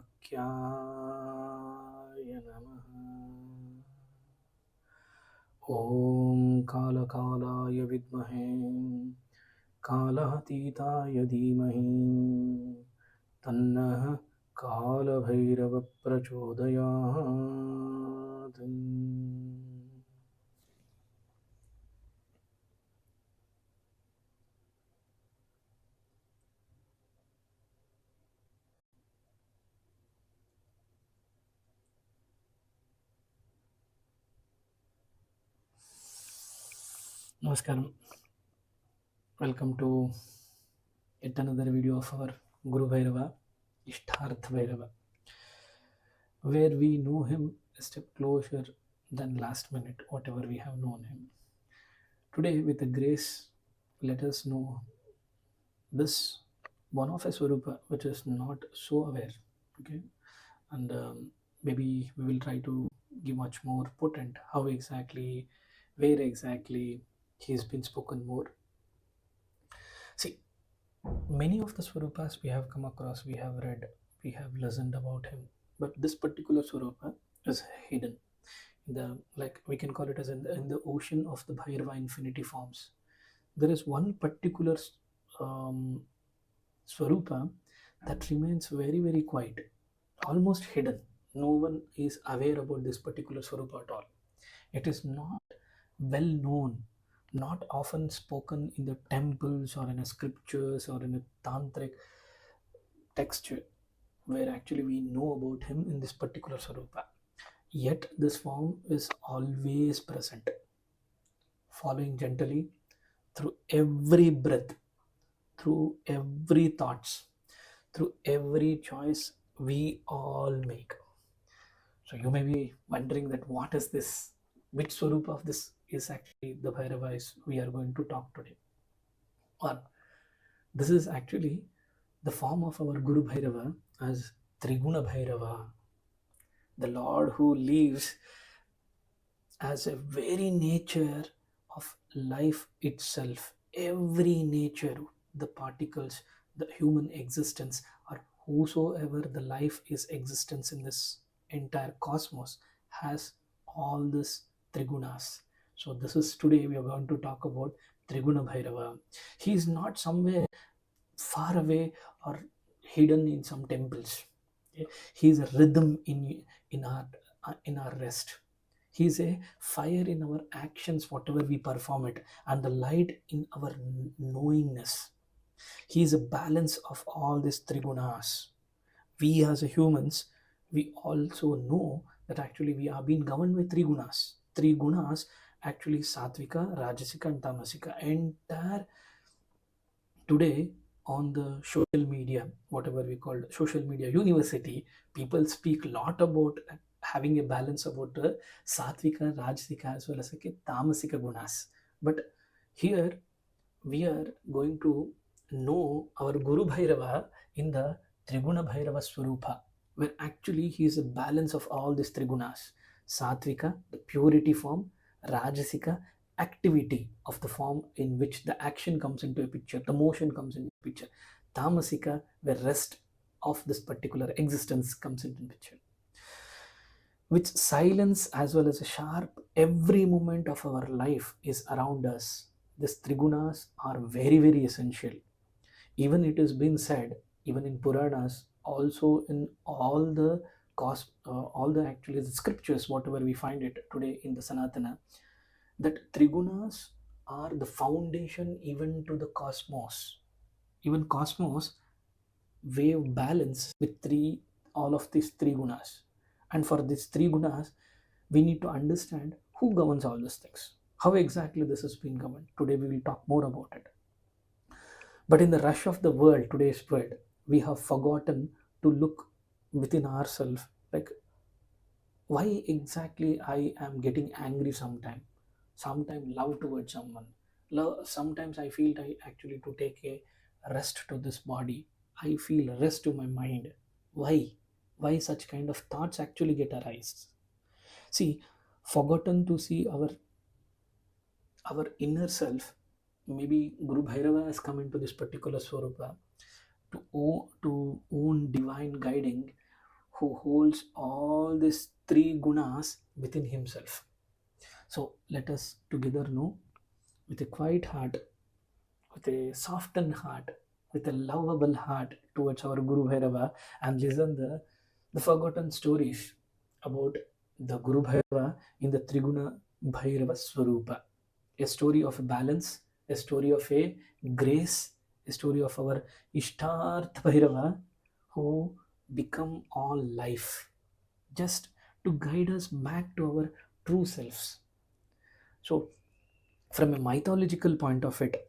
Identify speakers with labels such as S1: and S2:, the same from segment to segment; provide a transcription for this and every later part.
S1: वाक्याय नमः। ॐ कालकालाय विद्महे कालातीताय धीमहि तन्नः कालभैरव प्रचोदयात्। Namaskaram. Welcome to yet another video of our Guru Bhairava, Ishtarth Bhairava, where we know him a step closer than last minute, whatever we have known him. Today, with the grace, let us know this one of a Swarupa which is not so aware. Okay, and maybe we will try to give much more potent how exactly, where exactly he's been spoken more. See, many of the Swarupas we have come across, we have read, we have listened about him, but this particular Swarupa is hidden. Like we can call it as in the ocean of the Bhairava infinity forms. There is one particular um, Swarupa that remains very, very quiet, almost hidden. No one is aware about this particular Swarupa at all. It is not well known, not often spoken in the temples or in the scriptures or in a tantric texture where actually we know about him in this particular Swarupa. Yet this form is always present, following gently through every breath, through every thoughts, through every choice we all make. So you may be wondering that what is this? Which Swarupa of this is actually the Bhairava is we are going to talk today? Or this is actually the form of our Guru Bhairava as Trigunabhairava, the Lord who lives as a very nature of life itself. Every nature, the particles, the human existence, or whosoever the life is existence in this entire cosmos has all this trigunas. So this is today we are going to talk about Triguna Bhairava. He is not somewhere far away or hidden in some temples. He is a rhythm in our rest. He is a fire in our actions, whatever we perform it, and the light in our knowingness. He is a balance of all these trigunas. We as a humans, we also know that actually we are being governed by three gunas. Three gunas actually Satvika, Rajasika, and Tamasika. Entire today on the social media, whatever we call social media university, people speak a lot about having a balance about the Satvika, Rajasika as well as Tamasika gunas. But here we are going to know our Guru Bhairava in the Triguna Bhairava Swarupa, where actually he is a balance of all these Trigunas. Satvika, the purity form, Rajasika, activity of the form in which the action comes into a picture, the motion comes into a picture. Tamasika, where rest of this particular existence comes into picture. With silence as well as a sharp, every moment of our life is around us. These trigunas are very, very essential. Even it has been said, even in Puranas, also in all the actually the scriptures, whatever we find it today in the Sanatana, that trigunas are the foundation even to the cosmos. Even cosmos wave balance with all of these three gunas. And for these three gunas, we need to understand who governs all these things. How exactly this has been governed. Today we will talk more about it. But in the rush of the world, today's world, we have forgotten to look within ourselves, like why exactly I am getting angry sometimes love towards someone. Sometimes I feel I actually to take a rest to this body. I feel rest to my mind. Why? Why such kind of thoughts actually get arise? See, forgotten to see our inner self. Maybe Guru Bhairava has come into this particular Swarupa to own divine guiding who holds all these three gunas within himself. So let us together know, with a quiet heart, with a softened heart, with a lovable heart towards our Guru Bhairava, and listen the forgotten stories about the Guru Bhairava in the Triguna Bhairava Swarupa. A story of balance, a story of a grace, a story of our Ishtarth Bhairava who become all life, just to guide us back to our true selves. So, from a mythological point of it,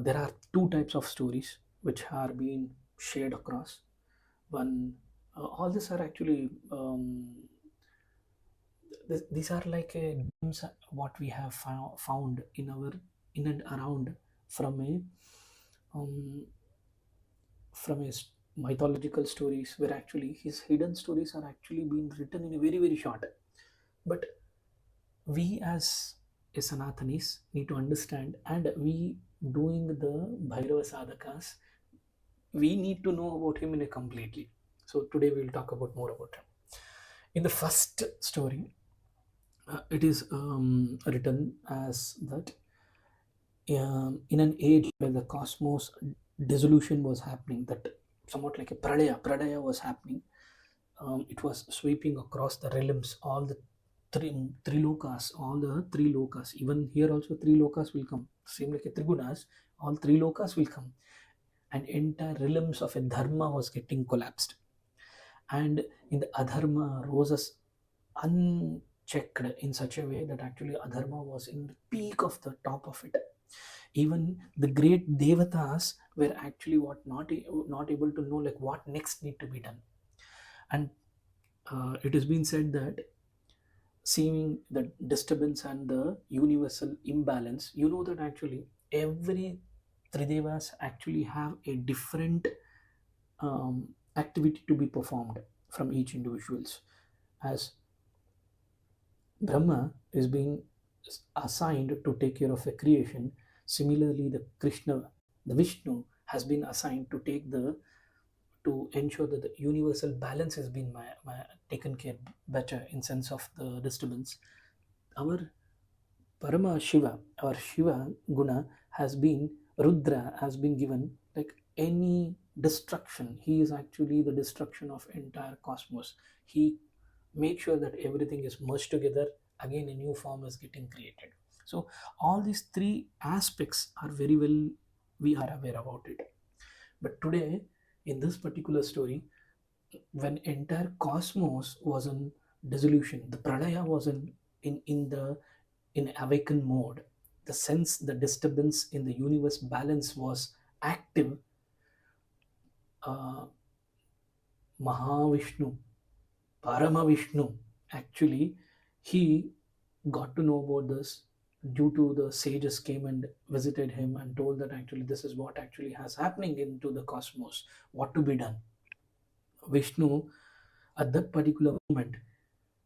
S1: there are two types of stories which are being shared across. One, all these are actually these are like a glimpse what we have found in our in and around from a um, mythological stories, where actually his hidden stories are actually being written in a very short. But we as a Sanatanis need to understand, and we doing the Bhairava Sadhakas, we need to know about him in a completely. So today we'll talk about more about him. In the first story, it is written as that in an age where the cosmos dissolution was happening, that somewhat like a pradaya was happening. It was sweeping across the realms, all the three lokas, all the three lokas. Even here also three lokas will come. Same like a trigunas, all three lokas will come, and entire realms of a dharma was getting collapsed, and in the adharma roses unchecked in such a way that actually adharma was in the peak of the top of it. Even the great devatas were actually what not able to know like what next need to be done. And it has been said that seeing the disturbance and the universal imbalance, you know that actually every tridevas actually have a different activity to be performed from each individuals. As Brahma is being assigned to take care of a creation, similarly the Vishnu has been assigned to take the to ensure that the universal balance has been taken care better in sense of the disturbance. Our Parama Shiva or Shiva Guna has been Rudra has been given like any destruction. He is actually the destruction of entire cosmos. He makes sure that everything is merged together. Again, a new form is getting created. So all these three aspects are very well we are aware about it. But today, in this particular story, when entire cosmos was in dissolution, the pranaya was in the in awaken mode, the sense the disturbance in the universe balance was active. uh, Mahavishnu, Paramavishnu, actually he got to know about this due to the sages came and visited him and told that actually this is what actually has happening into the cosmos, what to be done. Vishnu, at that particular moment,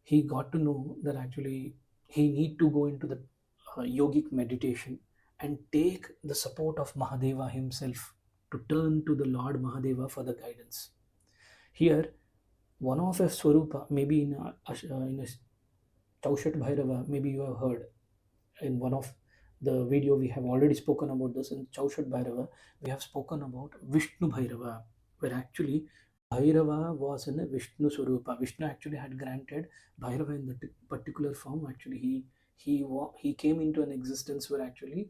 S1: he got to know that actually he need to go into the yogic meditation and take the support of Mahadeva himself, to turn to the Lord Mahadeva for the guidance. Here, one of a Swarupa, maybe in a Chaushat Bhairava, maybe you have heard in one of the video we have already spoken about this. In Chaushat Bhairava we have spoken about Vishnu Bhairava, where actually Bhairava was in a Vishnu Swarupa. Vishnu actually had granted Bhairava in that particular form. Actually he came into an existence where actually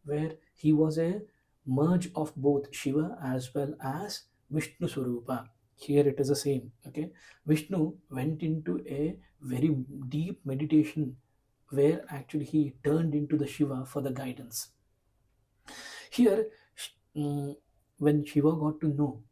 S1: where he was a merge of both Shiva as well as Vishnu Swarupa. Here it is the same. Okay, Vishnu went into a very deep meditation where actually he turned into the Shiva for the guidance. Here, mm, when Shiva got to know,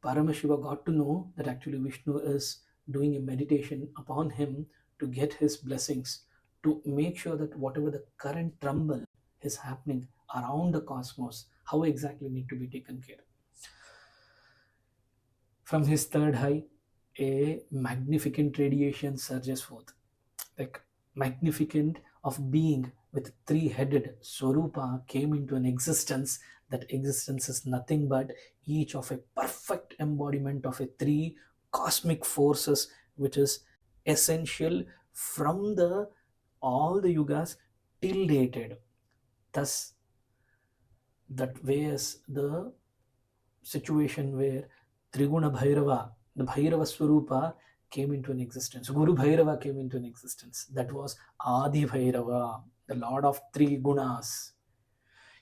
S1: Paramashiva got to know that actually Vishnu is doing a meditation upon him to get his blessings, to make sure that whatever the current tremble is happening around the cosmos, how exactly need to be taken care. From his third eye, a magnificent radiation surges forth, like magnificent of being with three-headed Swarupa came into an existence. That existence is nothing but each of a perfect embodiment of a three cosmic forces which is essential from the all the yugas till dated. Thus, that was the situation where Trigunabhairava, the Bhairava Swarupa, came into an existence. Guru Bhairava came into an existence. That was Adi Bhairava, the Lord of three gunas.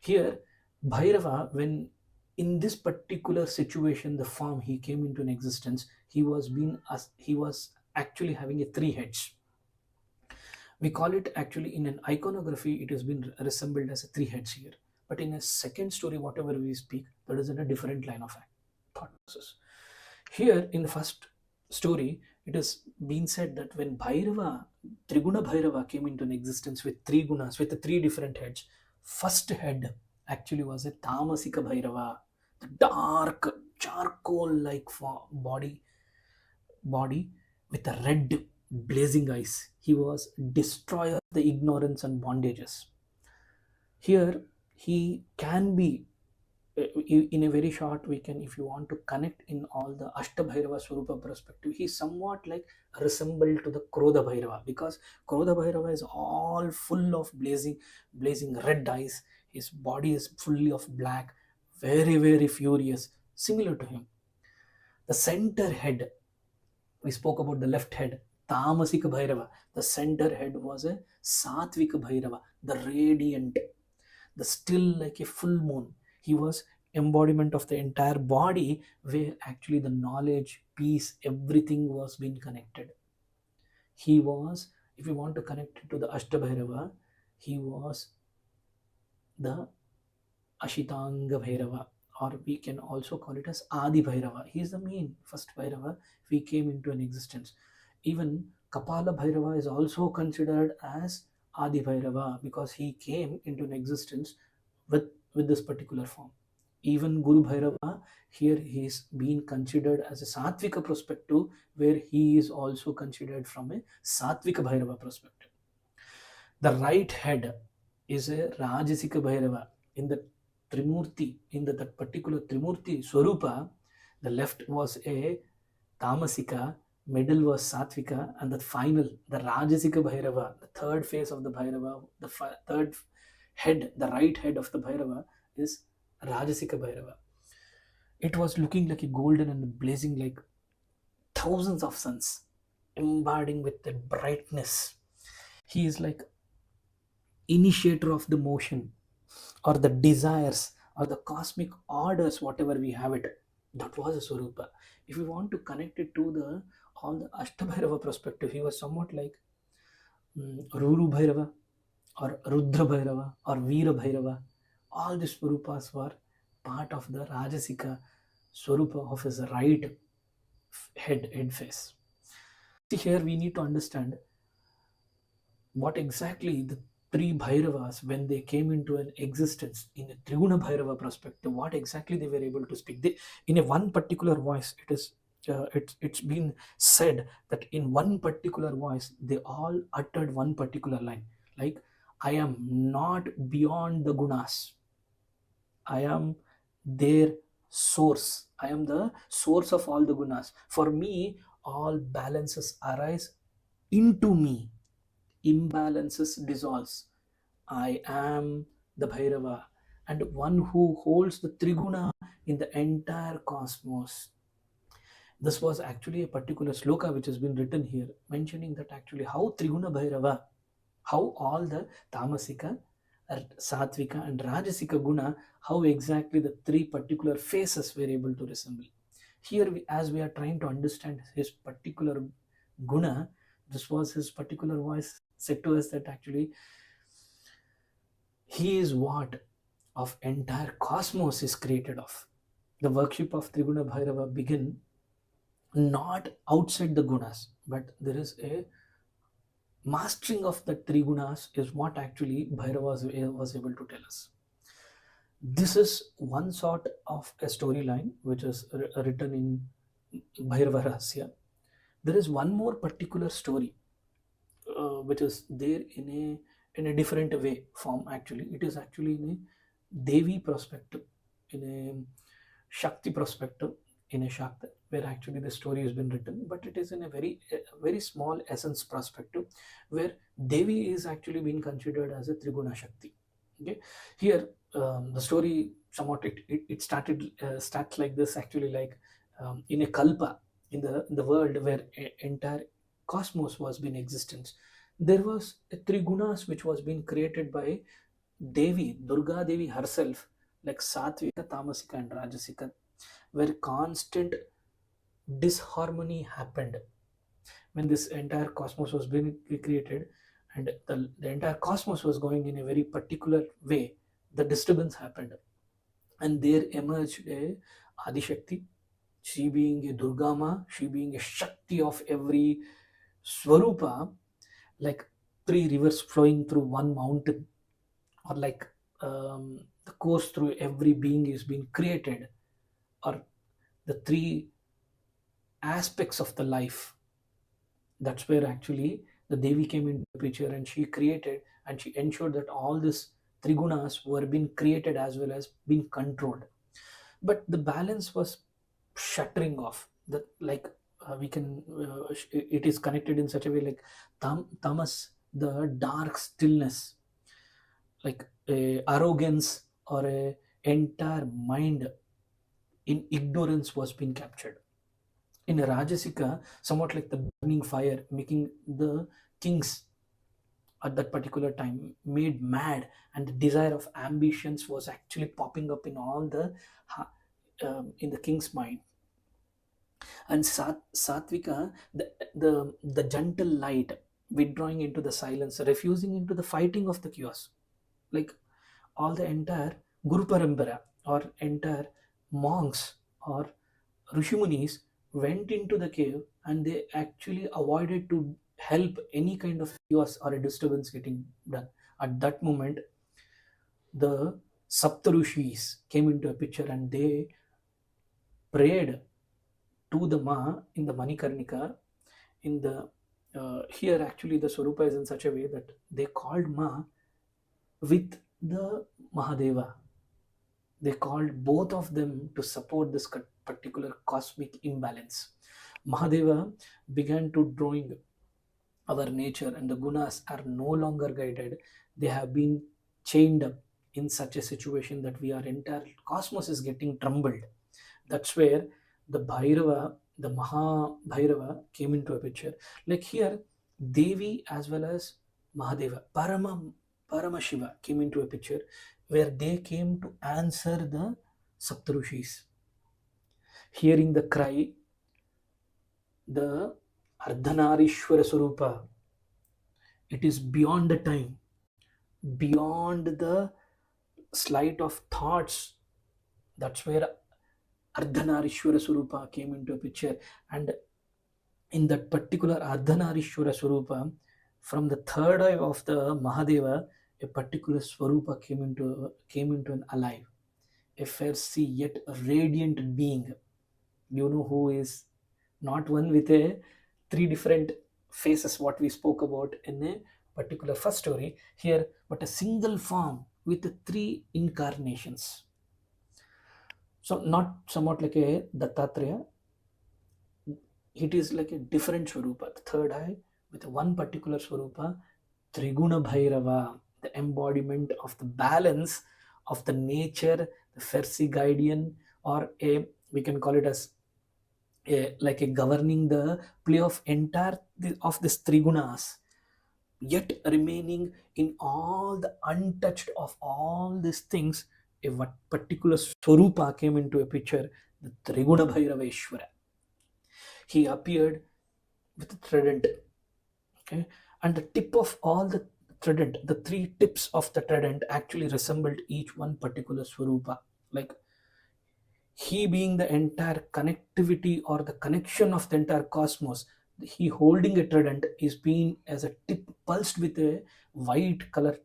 S1: Here, Bhairava, when in this particular situation, the form he came into an existence, he was actually having a three heads. We call it actually in an iconography, it has been resembled as a three heads here. But in a second story, whatever we speak, that is in a different line of thought process. Here in the first story, it has been said that when Bhairava, Trigunabhairava came into an existence with three gunas, with the three different heads, first head actually was a Tamasika Bhairava, the dark charcoal-like body with a red blazing eyes. He was destroyer of the ignorance and bondages. Here he can be in a very short, we can, if you want to connect in all the Ashtabhairava Swarupa perspective, he's somewhat like resembled to the Krodha Bhairava, because Krodha Bhairava is all full of blazing red eyes. His body is fully of black, very furious, similar to him. The center head, we spoke about the left head, Tamasika Bhairava. The center head was a Satvika Bhairava, the radiant, the still like a full moon. He was embodiment of the entire body, where actually the knowledge, peace, everything was being connected. He was, if you want to connect it to the Ashtabhairava, he was the Ashitanga Bhairava, or we can also call it as Adi Bhairava. He is the main first Bhairava. We came into an existence. Even Kapala Bhairava is also considered as Adi Bhairava, because he came into an existence with this particular form. Even Guru Bhairava, here he is being considered as a Satvika perspective, where he is also considered from a Satvika Bhairava perspective. The right head is a Rajasika Bhairava. In the Trimurti, in that particular Trimurti Swarupa, the left was a Tamasika, middle was Satvika, and the final, the Rajasika Bhairava, the third face of the Bhairava, the third head, the right head of the Bhairava is Rajasika Bhairava. It was looking like a golden and blazing like thousands of suns, embodying with the brightness. He is like initiator of the motion, or the desires, or the cosmic orders, whatever we have it. That was a Swarupa. If we want to connect it to the all the Ashtabhairava perspective, he was somewhat like Ruru Bhairava, or Rudra Bhairava, or Veera Bhairava. All these Swarupas were part of the Rajasika Swarupa of his right head face. See, here we need to understand what exactly the three Bhairavas, when they came into an existence in a Trigunabhairava perspective, what exactly they were able to speak. They, in a one particular voice, it's been said that in one particular voice they all uttered one particular line, like, I am not beyond the gunas, I am their source, I am the source of all the gunas. For me, all balances arise into me, imbalances dissolves. I am the Bhairava, and one who holds the Triguna in the entire cosmos. This was actually a particular sloka which has been written here, mentioning that actually how Triguna Bhairava, how all the Tamasika, Satvika, and Rajasika Guna, how exactly the three particular faces were able to resemble. Here, as we are trying to understand his particular Guna, this was his particular voice said to us that actually he is what of entire cosmos is created of. The worship of Triguna Bhairava begin not outside the gunas, but there is a mastering of the three gunas is what actually Bhairava was able to tell us. This is one sort of a storyline which is written in Bhairava Rahasya. There is one more particular story which is there in a different way form. Actually, it is actually in a Devi perspective, in a Shakti perspective, in a Shakta, where actually the story has been written, but it is in a very small essence perspective, where Devi is actually being considered as a Triguna Shakti. Okay, here the story somewhat it starts like this actually, like in a kalpa, in the world where entire cosmos was in existence, there was a three gunas which was being created by Devi, Durga Devi herself, like Satvika, Tamasika, and Rajasika, where constant disharmony happened when this entire cosmos was being created, and the entire cosmos was going in a very particular way. The disturbance happened, and there emerged a Adishakti, she being a Durgama, she being a Shakti of every Swarupa, like three rivers flowing through one mountain, or like the course through every being is being created, or the three aspects of the life. That's where actually the Devi came into the picture, and she created and she ensured that all these trigunas were being created as well as being controlled. But the balance was shattering off. That like we can it is connected in such a way, like tamas, the dark stillness, like a arrogance or a entire mind in ignorance was being captured. In Rajasika, somewhat like the burning fire, making the kings at that particular time made mad, and the desire of ambitions was actually popping up in all the in the king's mind. And Satvika, the gentle light, withdrawing into the silence, refusing into the fighting of the chaos, like all the entire Guru Parambara or entire monks or Rishimunis went into the cave, and they actually avoided to help any kind of chaos or a disturbance getting done. At that moment, the Saptarishis came into a picture, and they prayed to the Ma in the Manikarnika. In the here actually the Swarupa is in such a way that they called Ma with the Mahadeva. They called both of them to support this particular cosmic imbalance. Mahadeva began to drawing our nature, and the gunas are no longer guided. They have been chained up in such a situation that we are entire cosmos is getting trembled. That's where the Bhairava, the Maha Bhairava came into a picture. Like here, Devi as well as Mahadeva, Parama Shiva came into a picture, where they came to answer the Saptarushis. Hearing the cry, the Ardhanarishwara Swarupa, it is beyond the time, beyond the sleight of thoughts. That's where Ardhanarishwara Swarupa came into a picture. And in that particular Ardhanarishwara Swarupa, from the third eye of the Mahadeva, a particular Swarupa came into an alive, a fierce yet radiant being. You know who is not one with a three different faces, what we spoke about in a particular first story here, but a single form with the three incarnations. So not somewhat like a Dattatreya, it is like a different Swarupa, the third eye with one particular Swarupa, Trigunabhairava, the embodiment of the balance of the nature, the Fersi guardian, or a we can call it as like a governing the play of entire of this Trigunas, yet remaining in all the untouched of all these things. A what particular Swarupa came into a picture, the Triguna Bhairaveshwara. He appeared with a trident, okay, and the tip of all the trident, the three tips of the trident actually resembled each one particular Swarupa, like he being the entire connectivity or the connection of the entire cosmos. He holding a trident is being as a tip pulsed with a white color,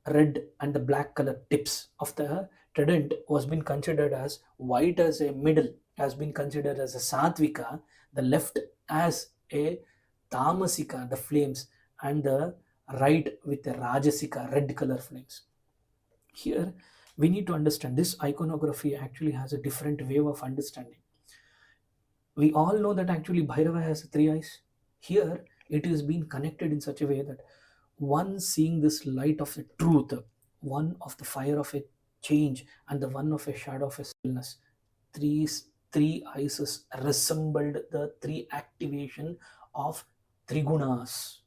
S1: red and the black color tips of the trident was been considered as white as a middle, has been considered as a Satvika, the left as a Tamasika, the flames, and the right with the Rajasika, red color flames. Here We need to understand this iconography actually has a different way of understanding. We all know that actually Bhairava has three eyes. Here, it is being connected in such a way that one seeing this light of the truth, one of the fire of a change, and the one of a shadow of a stillness. Three, three eyes resembled the three activation of Trigunas.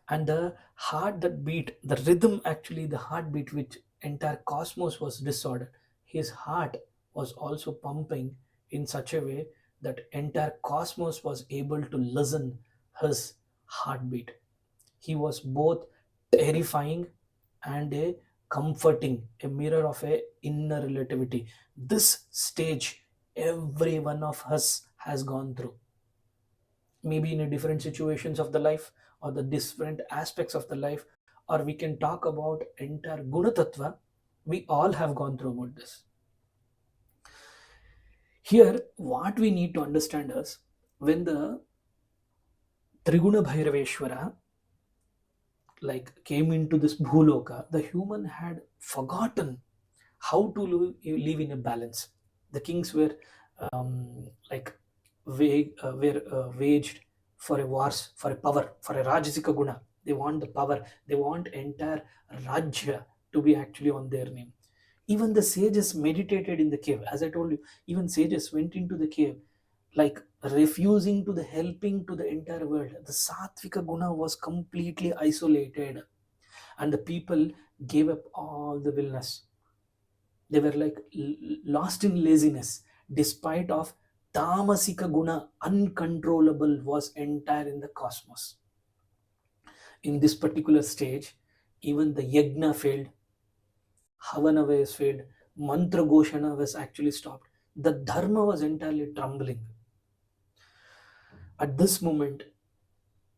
S1: And the heart that beat, the rhythm actually, the heartbeat which entire cosmos was disordered. His heart was also pumping in such a way that entire cosmos was able to listen his heartbeat. He was both terrifying and a comforting, a mirror of a inner relativity. This stage every one of us has gone through, maybe in a different situations of the life or the different aspects of the life, or we can talk about entire guna tattva. We all have gone through about this. Here what we need to understand is, when the Triguna Bhairaveshwara like came into this bhuloka, the human had forgotten how to live in a balance. The kings were like waged for a wars, for a power, for a rajasika guna. They want the power. They want entire rajya to be actually on their name. Even the sages meditated in the cave. As I told you, even sages went into the cave, like refusing to the helping to the entire world. The satvika guna was completely isolated, and the people gave up all the willness. They were like lost in laziness, despite of tamasika guna uncontrollable was entire in the cosmos. In this particular stage, even the yagna failed, havana was failed, mantra goshana was actually stopped. The dharma was entirely trembling. At this moment,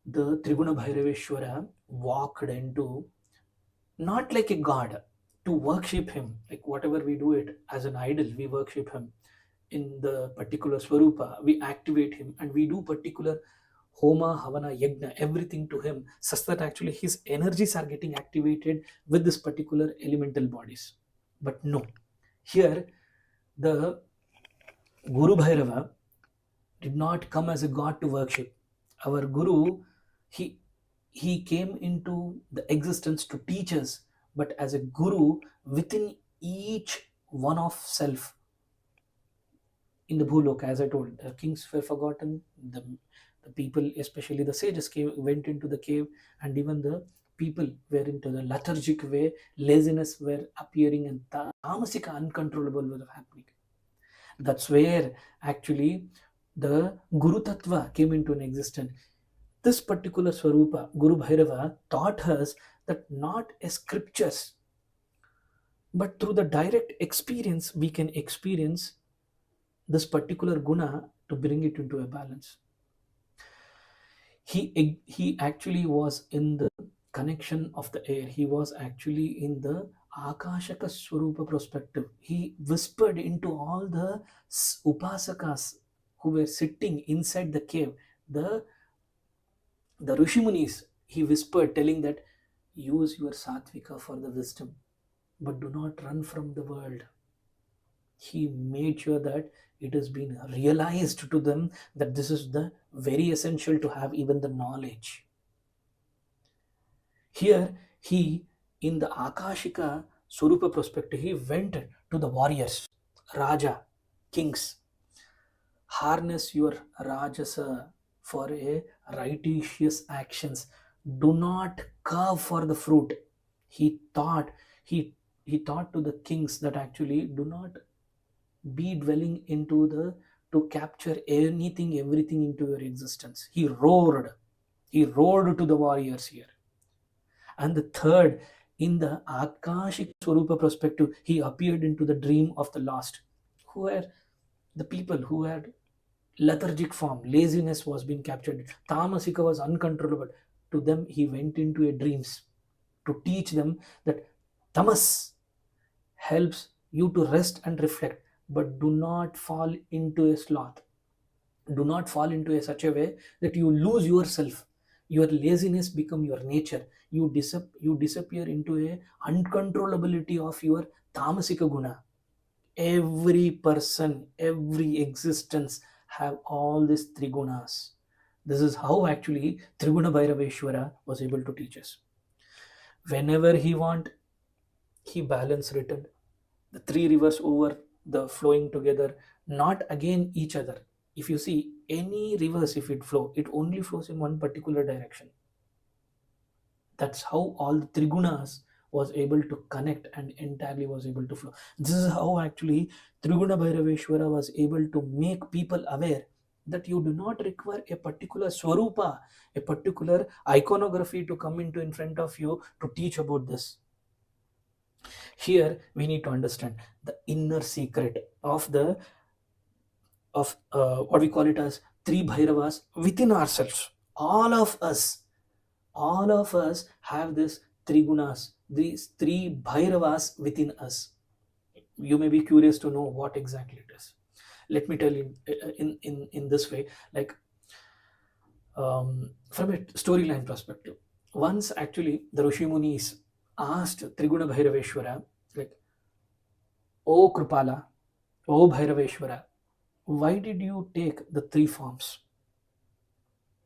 S1: the Triguna Bhairaveshwara walked into, not like a god, to worship him. Like whatever we do it as an idol, we worship him. In the particular swarupa, we activate him and we do particular homa, havana, yagna, everything to him, such that actually his energies are getting activated with this particular elemental bodies. But no, here the Guru Bhairava did not come as a god to worship. Our Guru, he he came into the existence to teach us, but as a Guru within each one of self. In the Bhuloka, as I told, the kings were forgotten, the people, especially the sages, went into the cave, and even the people were into the lethargic way, laziness were appearing, and tamasika uncontrollable were happening. That's where actually the Guru Tattva came into an existence. This particular Swarupa, Guru Bhairava, taught us that not as scriptures, but through the direct experience, we can experience this particular guna to bring it into a balance. He actually was in the connection of the air. He was actually in the Akashaka Swarupa perspective. He whispered into all the upasakas who were sitting inside the cave. The Rishimunis, he whispered, telling that use your sattvika for the wisdom, but do not run from the world. He made sure that it has been realized to them that this is the very essential to have even the knowledge. Here, he, in the Akashika Surupa perspective, he went to the warriors, Raja, kings. Harness your Rajasa for a righteous actions. Do not carve for the fruit. He thought, he thought to the kings that actually do not be dwelling into the to capture anything, everything into your existence. He roared to the warriors here. And the third, in the Akashic Swarupa perspective, he appeared into the dream of the lost, who were the people who had lethargic form. Laziness was being captured, tamasika was uncontrollable. To them he went into a dreams to teach them that tamas helps you to rest and reflect, but do not fall into a sloth. Do not fall into such a way that you lose yourself. Your laziness become your nature. you disappear into a uncontrollability of your tamasika guna. Every person, every existence have all these trigunas. This is how actually Trigunabhairaveshwara was able to teach us. Whenever he want, he balance written. The three rivers over the flowing together, not again each other. If you see any rivers, if it flow, it only flows in one particular direction. That's how all the trigunas was able to connect and entirely was able to flow. This is how actually Triguna Bhairaveshwara was able to make people aware that you do not require a particular swarupa, a particular iconography to come into in front of you to teach about this. Here we need to understand the inner secret of the what we call it as three bhairavas within ourselves. All of us have this three gunas, these three bhairavas within us. You may be curious to know what exactly it is. Let me tell you in this way, like from a storyline perspective. Once actually the Rishi Munis asked Triguna Bhairaveshwara, like, "O Krupala, O Bhairaveshwara, why did you take the three forms?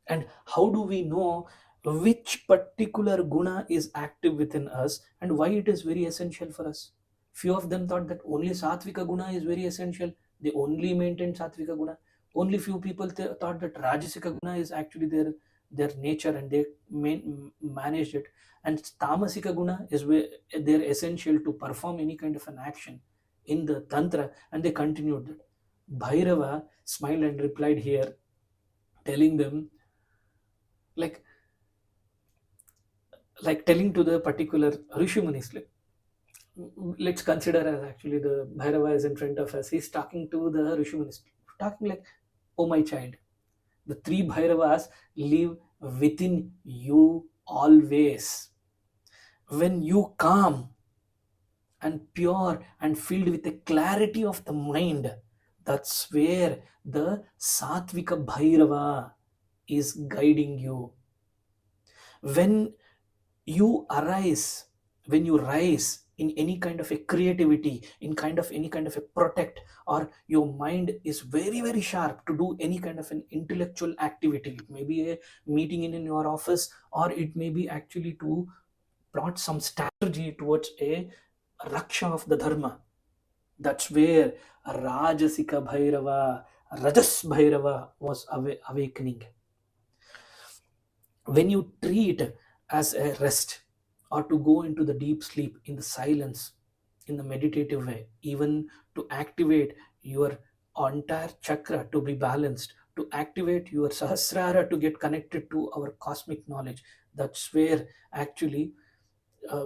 S1: And how do we know which particular guna is active within us and why it is very essential for us?" Few of them thought that only satvika guna is very essential. They only maintained satvika guna. Only few people thought that rajasika guna is actually their nature and they managed it. And tamasika guna is where they're essential to perform any kind of an action in the tantra, and they continued that. Bhairava smiled and replied here, telling them, like telling to the particular Rishi Munis, like, let's consider as actually the Bhairava is in front of us. He's talking to the Rishi Munis, talking like, "Oh my child, the three Bhairavas live within you always. When you calm and pure and filled with the clarity of the mind, that's where the Satvika Bhairava is guiding you. When you arise, when you rise in any kind of a creativity, in kind of any kind of a protect, or your mind is very very sharp to do any kind of an intellectual activity, it may be a meeting in your office, or it may be actually to plot some strategy towards a raksha of the dharma. That's where Rajasika Bhairava, Rajas Bhairava was awakening. When you treat as a rest, or to go into the deep sleep in the silence, in the meditative way, even to activate your entire chakra to be balanced, to activate your sahasrara to get connected to our cosmic knowledge, that's where actually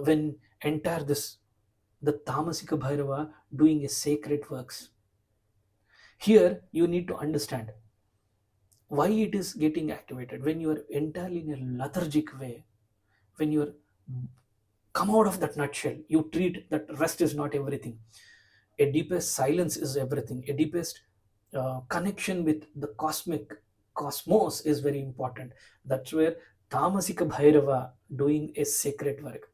S1: when entire this the tamasika bhairava doing a sacred works. Here you need to understand why it is getting activated. When you are entirely in a lethargic way, when you are come out of that nutshell, you treat that rest is not everything. A deepest silence is everything. A deepest connection with the cosmic cosmos is very important. That's where tamasika bhairava doing a sacred work.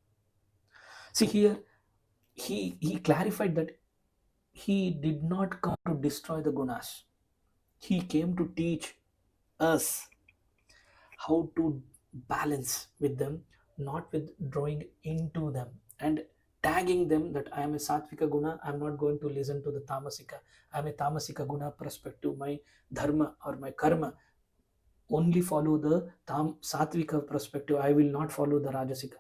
S1: See here, he clarified that he did not come to destroy the gunas. He came to teach us how to balance with them, not with drawing into them and tagging them that I am a Satvika Guna, I am not going to listen to the Tamasika. I am a Tamasika Guna perspective. My dharma or my karma only follow the Satvika perspective. I will not follow the Rajasika.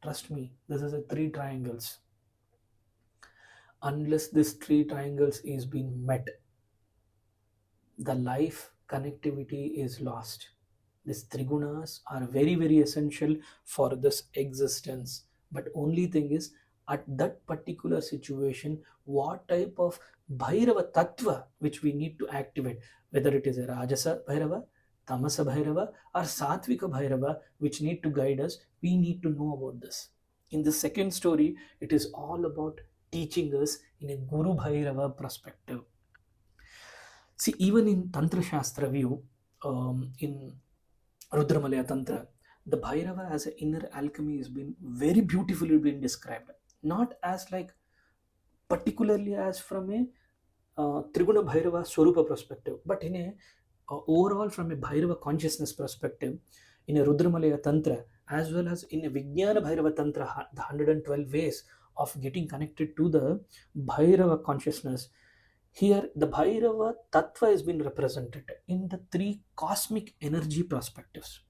S1: Trust me, this is a three triangles. Unless this three triangles is being met, the life connectivity is lost. These trigunas are very, very essential for this existence. But only thing is, at that particular situation, what type of Bhairava Tattva which we need to activate, whether it is a Rajasa Bhairava, Tamasa Bhairava, or Satvika Bhairava, which need to guide us, we need to know about this. In the second story, it is all about teaching us in a Guru Bhairava perspective. See, even in Tantra Shastra view, in Rudramalaya Tantra, The Bhairava as an inner alchemy has been very beautifully been described, not as like particularly as from a Trigunabhairava Swarupa perspective, but in a overall from a Bhairava consciousness perspective, in a Rudramalaya Tantra, as well as in a Vijnana Bhairava Tantra, the 112 ways of getting connected to the Bhairava consciousness. Here, the Bhairava Tattva has been represented in the three cosmic energy perspectives.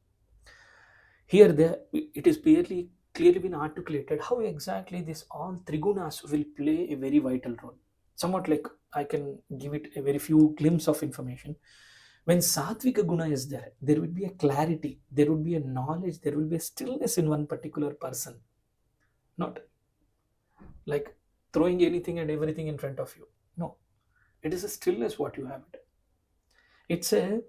S1: Here, it is clearly been articulated how exactly this all trigunas will play a very vital role. Somewhat like I can give it a very few glimpse of information. When Satvika Guna is there, there will be a clarity, there will be a knowledge, there will be a stillness in one particular person. Not like throwing anything and everything in front of you. No, it is a stillness what you have. It's a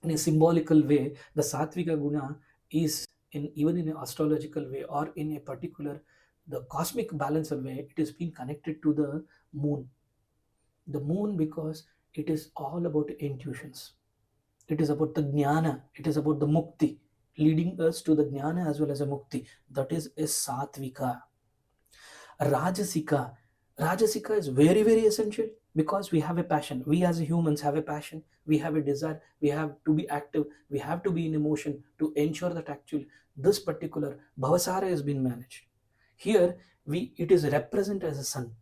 S1: in a symbolical way, the Satvika Guna is in even in an astrological way or in a particular the cosmic balancer way, it is being connected to the moon. The moon because it is all about intuitions. It is about the jnana. It is about the mukti, leading us to the jnana as well as a mukti. That is a Satvika. Rajasika. Rajasika is very, very essential because we have a passion. We as humans have a passion. We have a desire. We have to be active. We have to be in emotion to ensure that actually this particular Bhavasara has been managed. Here, it is represented as a sun.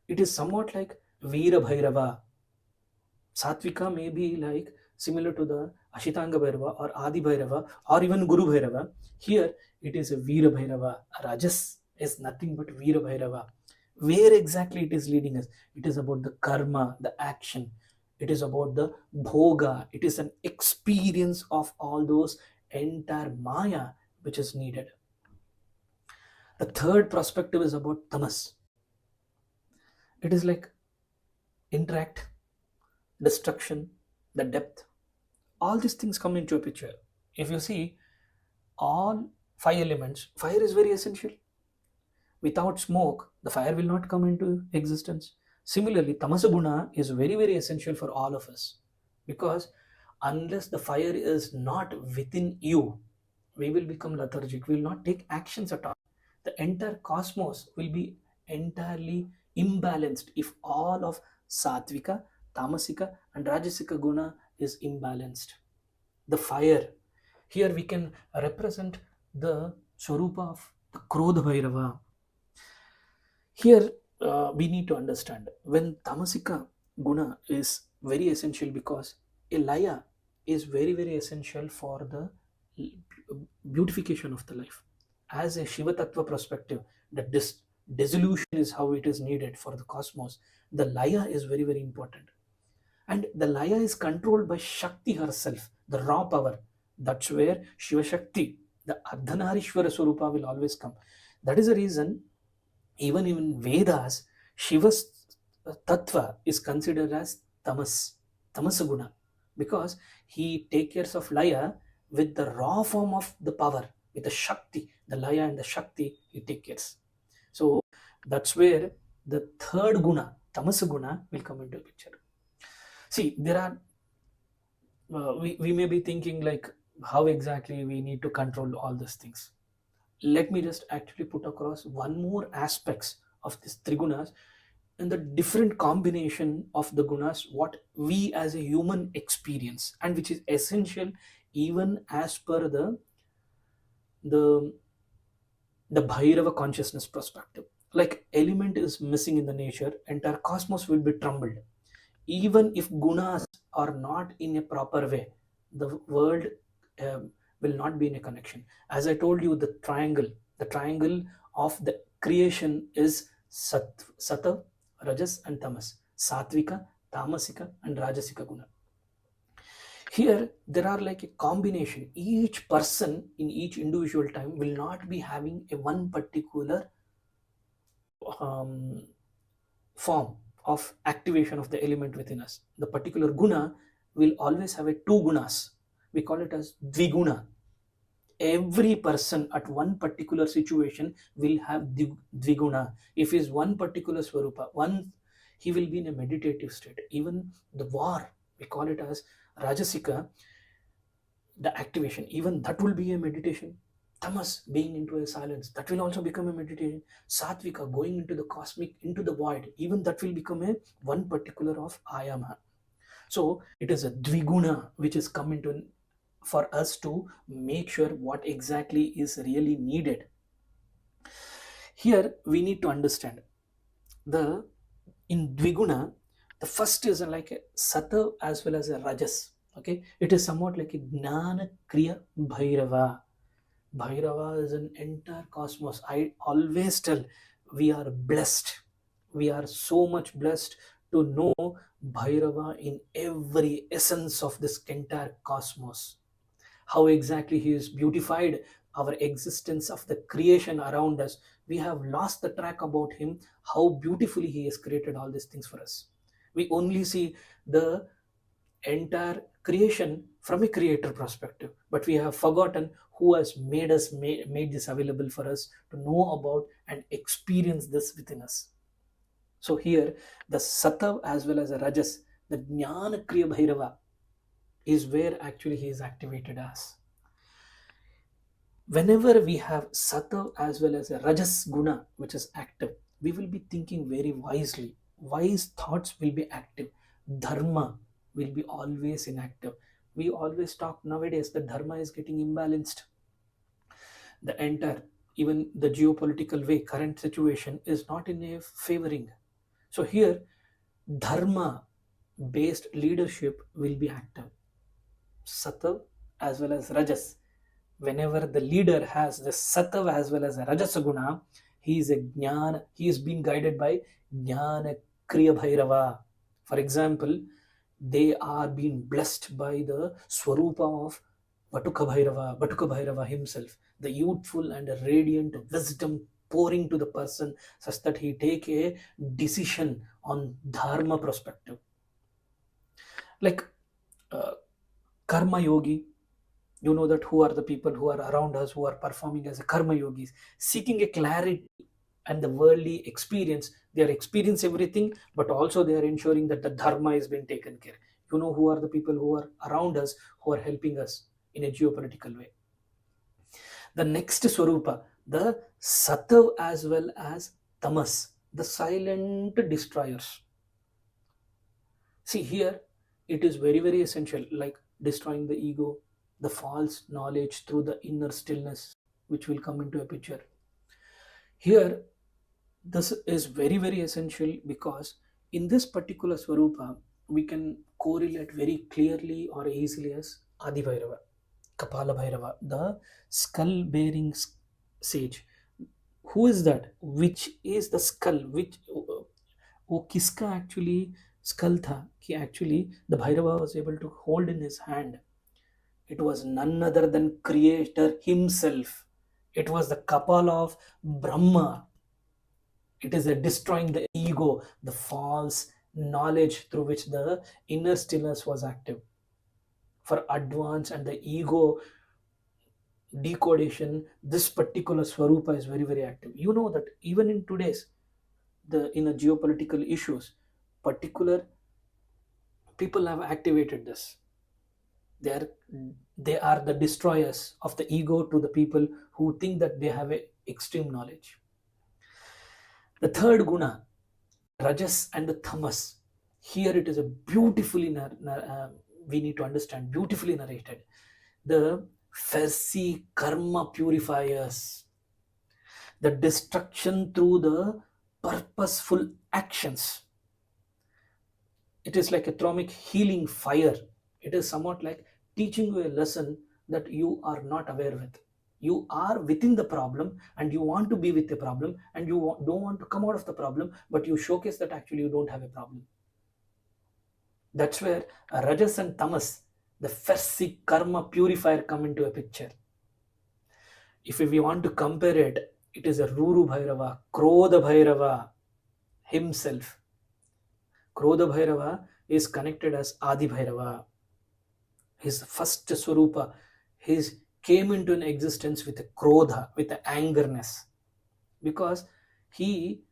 S1: It is somewhat like Veera Bhairava. Satvika may be like similar to the Ashitanga Bhairava or Adi Bhairava or even Guru Bhairava. Here, it is a Veera Bhairava. Rajas is nothing but Veera Bhairava. Where exactly it is leading us? It is about the karma, the action. It is about the bhoga. It is an experience of all those entire maya which is needed. The third perspective is about tamas. It is like interact, destruction, the depth. All these things come into a picture. If you see all five elements, fire is very essential. Without smoke, the fire will not come into existence. Similarly, tamasaguna is very, very essential for all of us because unless the fire is not within you, we will become lethargic. We will not take actions at all. The entire cosmos will be entirely imbalanced if all of satvika, tamasika, and rajasika guna is imbalanced. The fire. Here we can represent the Swarupa of the Krodha Bhairava. Here we need to understand when Tamasika Guna is very essential because a Laya is very, very essential for the beautification of the life. As a Shiva Tattva perspective, that this dissolution is how it is needed for the cosmos. The Laya is very, very important. And the Laya is controlled by Shakti herself, the raw power. That's where Shiva Shakti, the Ardhanarishwara Swarupa will always come. That is the reason even in Vedas, Shiva's tattva is considered as tamasaguna, because he takes care of Laya with the raw form of the power, with the Shakti, the Laya and the Shakti, he takes care. So that's where the third guna, tamasaguna, will come into picture. See, there are, we may be thinking like, how exactly we need to control all these things. Let me just actually put across one more aspects of this trigunas and the different combination of the gunas what we as a human experience and which is essential even as per the the Bhairava consciousness perspective. Like element is missing in the nature, entire cosmos will be trembled. Even if gunas are not in a proper way, the world will not be in a connection. As I told you, the triangle of the creation is Sata, Rajas, and Tamas. Satvika, Tamasika, and Rajasika Guna. Here, there are like a combination. Each person in each individual time will not be having a one particular um, form of activation of the element within us. The particular guna will always have a two gunas. We call it as dviguna. Every person at one particular situation will have dviguna. If he is one particular swarupa, he will be in a meditative state. Even the war, we call it as rajasika. the activation, even that will be a meditation. Tamas, being into a silence, that will also become a meditation. Satvika, going into the cosmic, into the void, even that will become a one particular of ayama. So it is a dviguna which is come into for us to make sure what exactly is really needed. Here we need to understand the in dviguna, the first is like a sata as well as a rajas. Okay, it is somewhat like a gnana kriya bhairava. Bhairava is an entire cosmos. I always tell we are blessed. We are so much blessed to know Bhairava in every essence of this entire cosmos. How exactly he is beautified our existence of the creation around us. We have lost the track about him, how beautifully he has created all these things for us. We only see the entire creation from a creator perspective, but we have forgotten who has made this available for us to know about and experience this within us. So here the satav as well as the rajas, the jnana kriya bhairava, is where actually he is activated as. Whenever we have sattva as well as a rajas guna which is active, we will be thinking very wisely. Wise thoughts will be active. Dharma will be always inactive. We always talk nowadays that dharma is getting imbalanced. The entire, even the geopolitical way, current situation is not in a favoring. So here dharma based leadership will be active. Sattva as well as rajas, whenever the leader has the sattva as well as a rajasaguna, he is a jnana, he is being guided by jnana kriya bhairava. For example, they are being blessed by the swarupa of Batuka Bhairava himself, the youthful and radiant wisdom pouring to the person such that he take a decision on dharma perspective. Like uh, karma yogi, you know that who are the people who are around us who are performing as a karma yogis, seeking a clarity and the worldly experience. They are experiencing everything, but also they are ensuring that the dharma is being taken care. You know who are the people who are around us who are helping us in a geopolitical way. The next swarupa, the satav as well as tamas, the silent destroyers. See here, it is very very essential, like destroying the ego, the false knowledge through the inner stillness, which will come into a picture. Here, this is very very essential because in this particular swarupa, we can correlate very clearly or easily as Adi Bhairava, Kapala Bhairava, the skull bearing sage. Who is that? Which is the skull? Which वो किसका actually skull था कि actually the Bhairava was able to hold in his hand? It was none other than Creator Himself. It was the Kapala of Brahma. It is a destroying the ego, the false knowledge through which the inner stillness was active. For advance and the ego decodation, this particular swarupa is very very active. You know that even in today's the in the geopolitical issues, particular people have activated this. They are they are the destroyers of the ego to the people who think that they have a extreme knowledge. The third guna, rajas and the tamas. Here it is a beautifully we need to understand, beautifully narrated. The Pharisee karma purifiers, the destruction through the purposeful actions. It is like a thromic healing fire. It is somewhat like teaching you a lesson that you are not aware with. You are within the problem and you want to be with the problem and you don't want to come out of the problem, but you showcase that actually you don't have a problem. That's where rajas and tamas, the Pharisee karma purifier, come into a picture. If we want to compare it, it is a Guru Bhairava, Krodha Bhairava himself. Krodha Bhairava is connected as Adi Bhairava. His first Swarupa, his came into an existence with a Krodha, with a angerness. Because he,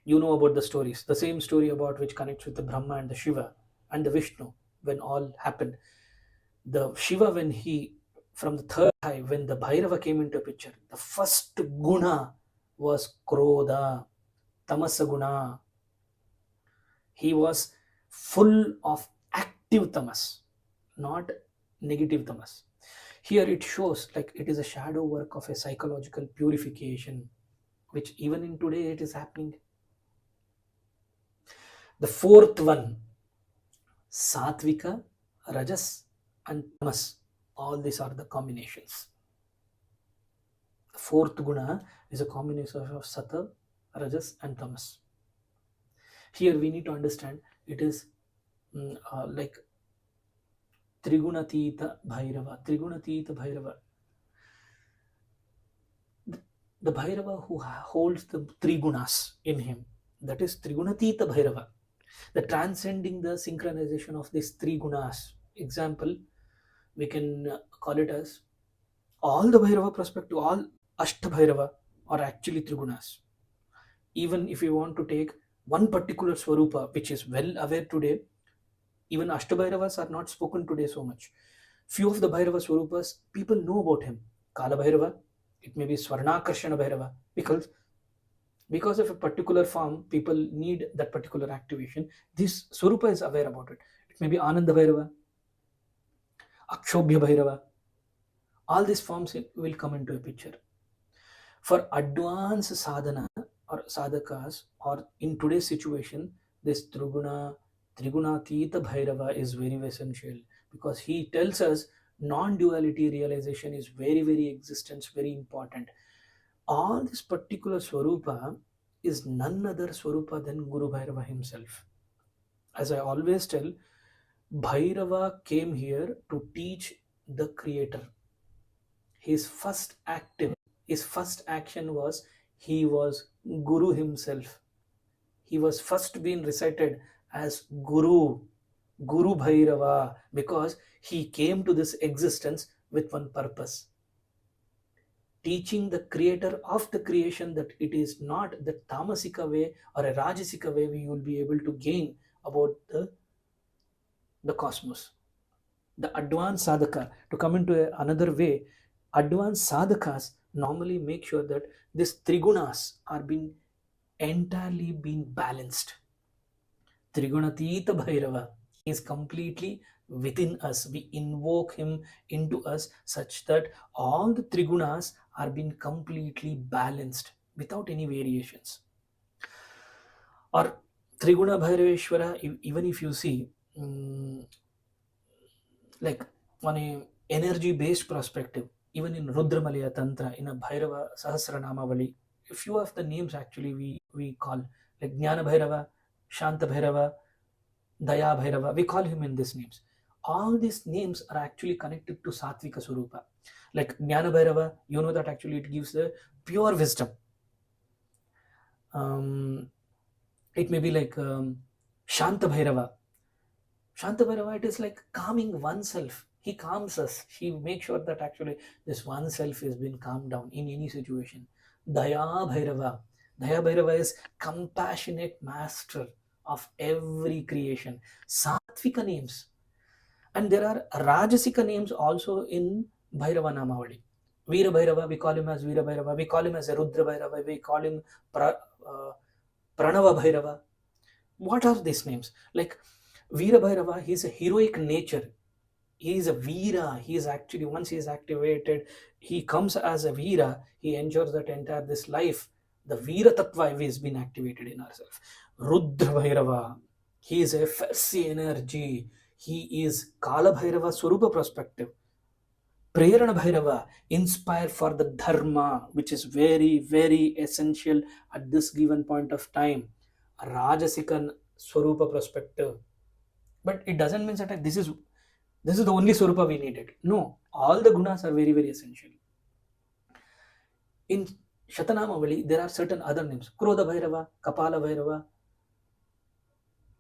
S1: you know about the stories, the same story about which connects with the Brahma and the Shiva and the Vishnu when all happened. The Shiva, when he, from the third eye, when the Bhairava came into picture, the first guna was Krodha, Tamasa guna. He was full of active tamas, not negative tamas. Here it shows like it is a shadow work of a psychological purification, which even in today it is happening. The fourth one, Satvika, Rajas, and Tamas. All these are the combinations. The fourth guna is a combination of Sata, Rajas, and Tamas. Here we need to understand it is like Trigunatita Bhairava. Trigunatita Bhairava. The Bhairava who holds the three gunas in him. That is Trigunatita Bhairava. The transcending the synchronization of these three gunas. Example, we can call it as all the Bhairava perspective, all Ashta Bhairava are actually Trigunas. Even if you want to take one particular Swarupa, which is well aware today, even Ashtabhairavas are not spoken today so much. Few of the Bhairava Swarupas, people know about him. Kala Bhairava, it may be Swarnakarshana Bhairava, because of a particular form, people need that particular activation. This Swarupa is aware about it. It may be Ananda Bhairava, Akshobhya Bhairava. All these forms will come into a picture. For advanced sadhana or sadhakas, or in today's situation, this Trigunatita Bhairava is very essential, because he tells us non-duality realization is very, very existence, very important. All this particular Swarupa is none other Swarupa than Guru Bhairava himself. As I always tell, Bhairava came here to teach the creator. His first action was he was Guru himself. He was first being recited as Guru Bhairava, because he came to this existence with one purpose, teaching the creator of the creation that it is not the tamasika way or a rajasika way we will be able to gain about the cosmos. The advanced sadhaka, to come into another way, advanced sadhakas normally make sure that these trigunas are being entirely being balanced. Trigunatita Bhairava is completely within us. We invoke him into us such that all the trigunas are being completely balanced without any variations. Or Trigunabhaireshwara, even if you see, like on a energy based perspective, even in Rudramalaya Tantra, in a Bhairava Sahasranamavali, a few of the names actually we call, like Jnana Bhairava, Shanta Bhairava, Daya Bhairava, we call him in these names. All these names are actually connected to Satvika Swarupa. Like Jnana Bhairava, you know that actually it gives the pure wisdom. It may be like Shanta Bhairava. Shanta Bhairava, it is like calming oneself. He calms us. He makes sure that actually this oneself has been calmed down in any situation. Daya Bhairava. Daya Bhairava is compassionate master of every creation. Satvika names. And there are Rajasika names also in Bhairava Namavali. Veera Bhairava, we call him as Veera Bhairava. We call him as a Rudra Bhairava. We call him Pranava Bhairava. What are these names? Like Veera Bhairava, he is a heroic nature. He is a Veera. He is actually, once he is activated, he comes as a Veera. He ensures that entire this life, the Veera Tattva has been activated in ourselves. Rudra Bhairava, he is a fierce energy. He is Kala Bhairava Swarupa perspective. Prerana Bhairava, inspire for the Dharma, which is very, very essential at this given point of time. Rajasikan Swarupa perspective. But it doesn't mean that this is the only Swarupa we needed. No, all the gunas are very, very essential. In Shatanamavali, there are certain other names. Krodha Bhairava, Kapala Bhairava.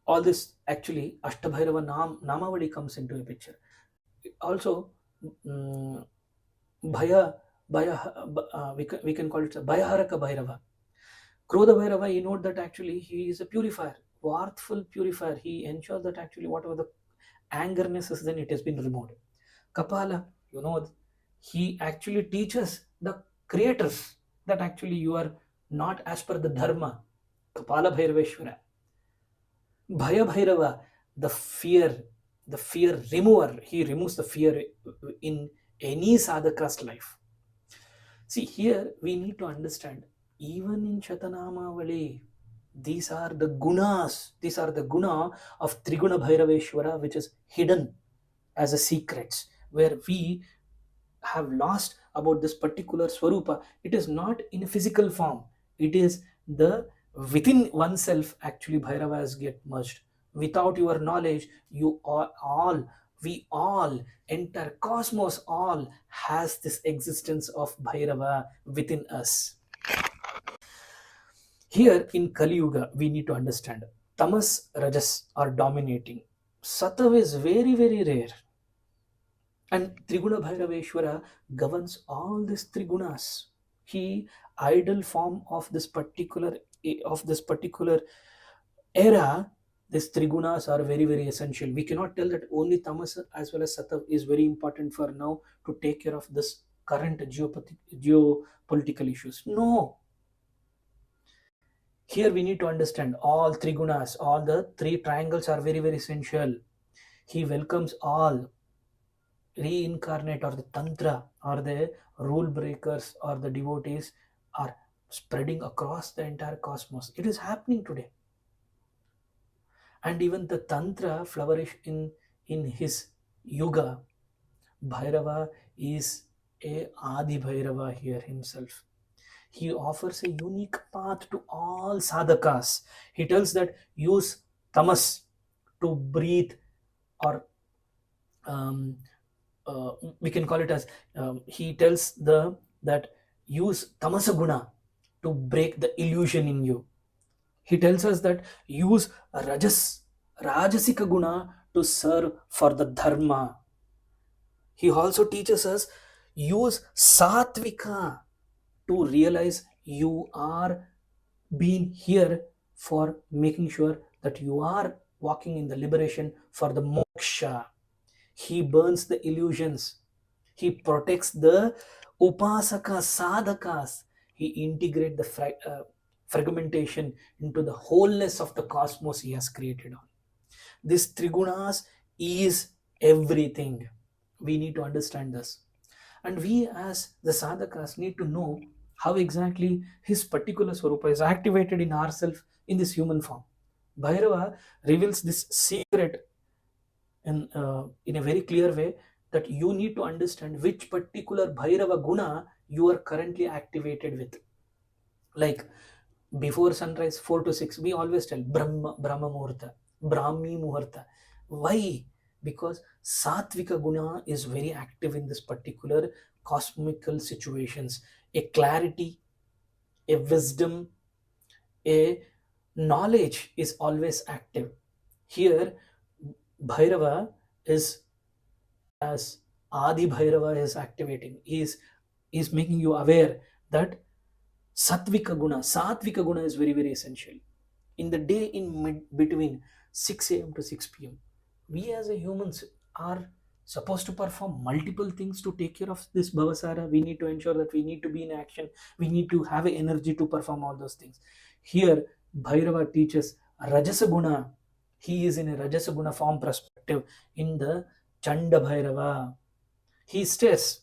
S1: All this actually, Ashtabhairava Namavali comes into a picture. Also, Bhaya, we can call it Bhayaharaka Bhairava. Krodha Bhairava, you note that actually he is a purifier, worthful purifier. He ensures that actually whatever the angerness is, then it has been removed. Kapala, he actually teaches the creators that actually you are not as per the dharma. Kapala Bhairaveshwara. Bhaya Bhairava, the fear remover. He removes the fear in any sadhaka's life. See, here we need to understand, even in Chatanamavali, these are the guna of Trigunabhairava, which is hidden as a secrets, where we have lost about this particular swarupa. It is not in a physical form, it is the within oneself. Actually Bhairavas get merged. Without your knowledge, you are all, we all, entire cosmos all has this existence of Bhairava within us. Here in Kali Yuga we need to understand, tamas rajas are dominating, sattva is very very rare, and Triguna Bhairaveshwara governs all these trigunas. He ideal form of this particular era. These trigunas are very very essential. We cannot tell that only tamas as well as sattva is very important for now to take care of this current geopolitical issues. No, here we need to understand all three gunas, all the three triangles are very very essential. He welcomes all reincarnate or the tantra or the rule breakers or the devotees are spreading across the entire cosmos. It is happening today. And even the tantra flourish in his yuga. Bhairava is a adi Bhairava here himself. He offers a unique path to all sadhakas. He tells that use tamas to breathe, or um, we can call it as, he tells the that use tamasa guna to break the illusion in you. He tells us that use rajasika guna to serve for the dharma. He also teaches us use satvika to realize you are being here for making sure that you are walking in the liberation for the moksha. He burns the illusions. He protects the upasaka sadhakas. He integrates the fragmentation into the wholeness of the cosmos he has created on. This trigunas is everything. We need to understand this. And we as the sadhakas need to know how exactly his particular swarupa is activated in ourselves in this human form. Bhairava reveals this secret in a very clear way, that you need to understand which particular Bhairava guna you are currently activated with. Like before sunrise 4 to 6, we always tell Brahma Muhurta, Brahmi Muhurta. Why? Because Satvika guna is very active in this particular cosmical situations. A clarity, a wisdom, a knowledge is always active. Here, Bhairava is, as Adi Bhairava is activating, is making you aware that Satvika guna is very very essential. In the day in between 6 a.m. to 6 p.m., we as a humans are supposed to perform multiple things to take care of this Bhavasara. We need to ensure that we need to be in action. We need to have energy to perform all those things. Here, Bhairava teaches Rajasa guna. He is in a Rajasa guna form perspective in the Chanda Bhairava. He stays,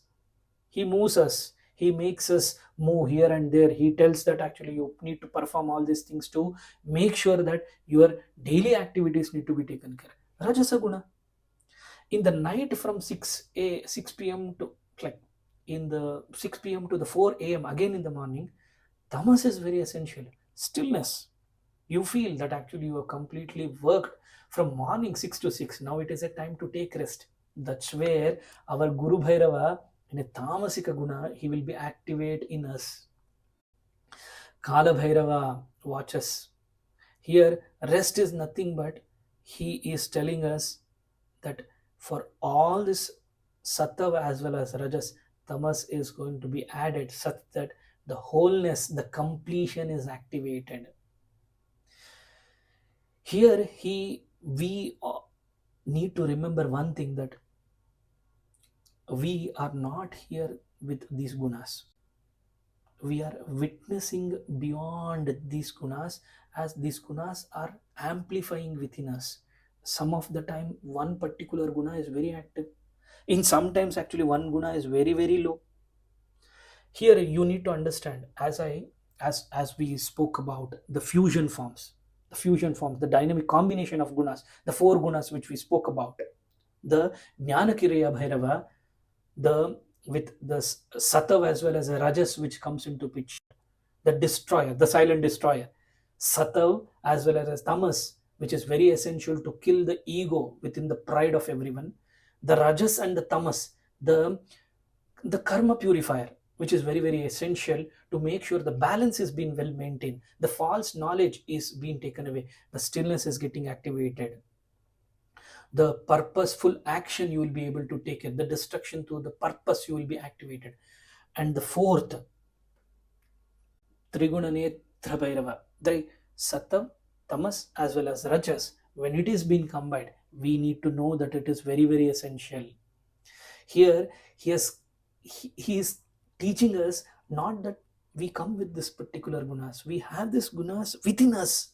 S1: he moves us, he makes us move here and there. He tells that actually you need to perform all these things to make sure that your daily activities need to be taken care. Rajasa guna. In the night from 6 p.m. to, like, in the 6 p.m. to the 4 a.m. again in the morning, tamas is very essential. Stillness. You feel that actually you have completely worked from morning 6 to 6. Now it is a time to take rest. That's where our Guru Bhairava, in a tamasika guna, he will be activate in us. Kala Bhairava watches. Here, rest is nothing but he is telling us that for all this sattva as well as rajas, tamas is going to be added such that the wholeness, the completion is activated. Here, we need to remember one thing, that We are not here with these gunas. We are witnessing beyond these gunas, as these gunas are amplifying within us. Some of the time one particular guna is very active, in sometimes actually one guna is very very low. Here you need to understand, as we spoke about the fusion forms, the dynamic combination of gunas, the four gunas which we spoke about, the Jnanakireya Bhairava, the with the Satav as well as the Rajas which comes into picture, the destroyer, the silent destroyer, Satav as well as Tamas, which is very essential to kill the ego within the pride of everyone, the Rajas and the Tamas, the karma purifier, which is very very essential to make sure the balance is being well maintained, the false knowledge is being taken away, the stillness is getting activated, the purposeful action you will be able to take it, the destruction through the purpose you will be activated. And the fourth, Trigunabhairava, the Sattva, Tamas as well as Rajas, when it is being combined, we need to know that it is very very essential. Here he is teaching us not that we come with this particular gunas, we have this gunas within us.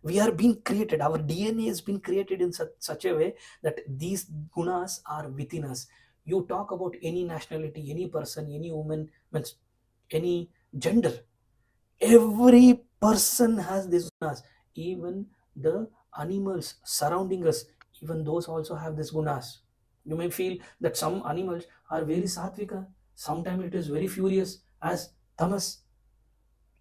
S1: We are being created, our DNA has been created in such a way that these gunas are within us. You talk about any nationality, any person, any woman, means any gender, every person has these gunas. Even the animals surrounding us, even those also have these gunas. You may feel that some animals are very satvika, sometimes it is very furious as tamas,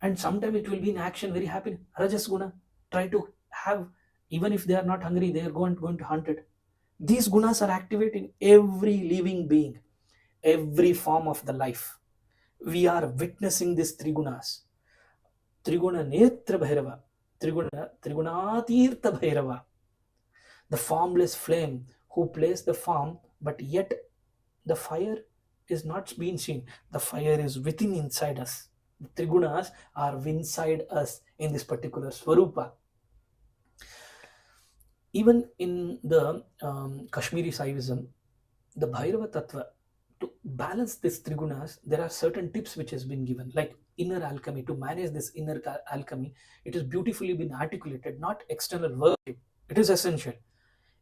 S1: and sometimes it will be in action very happy rajas guna, try to have, even if they are not hungry they are going to hunt it. These gunas are activating every living being, every form of the life. We are witnessing these three gunas. Triguna Netra Bhairava, Trigunatirtha Bhairava, the formless flame who plays the form, but yet the fire is not being seen. The fire is within inside us. The Trigunas are inside us in this particular Swarupa. Even in the Kashmiri Saivism, the Bhairava Tattva, to balance these Trigunas, there are certain tips which has been given, like inner alchemy. To manage this inner alchemy, it has beautifully been articulated, not external worship. It is essential.